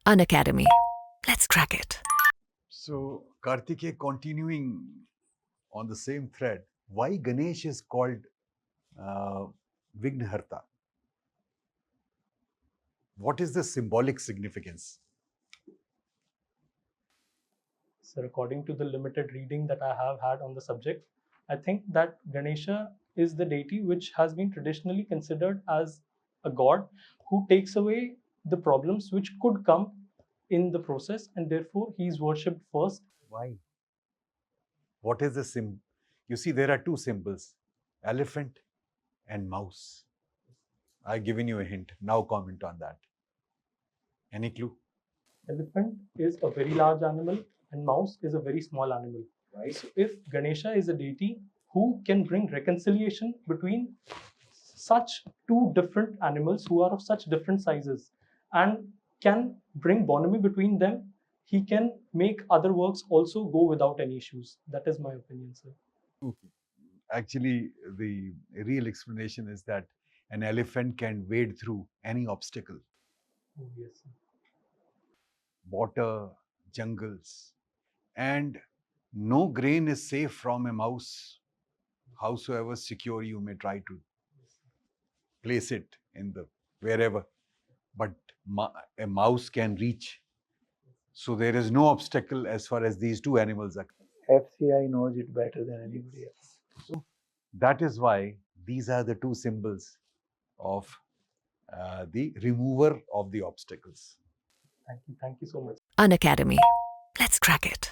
Unacademy. Let's crack it. So, Kartikeya, continuing on the same thread, why Ganesh is called Vignaharta? What is the symbolic significance? So, according to the limited reading that I have had on the subject, I think that Ganesha is the deity which has been traditionally considered as a god who takes away the problems which could come in the process, and therefore he is worshipped first. Why? What is the symbol? You see, there are two symbols, elephant and mouse. I've given you a hint. Now comment on that. Any clue? Elephant is a very large animal, and mouse is a very small animal. Right. So, if Ganesha is a deity who can bring reconciliation between such two different animals who are of such different sizes and can bring bonhomie between them, he can make other works also go without any issues. That is my opinion, sir. Okay. Actually, the real explanation is that an elephant can wade through any obstacle. Oh, yes, sir. Water, jungles, and no grain is safe from a mouse, howsoever secure you may try to place it in the wherever, but a mouse can reach. So there is no obstacle as far as these two animals are concerned. FCI knows it better than anybody else. So that is why these are the two symbols of the remover of the obstacles. Thank you so much. Unacademy. Let's crack it.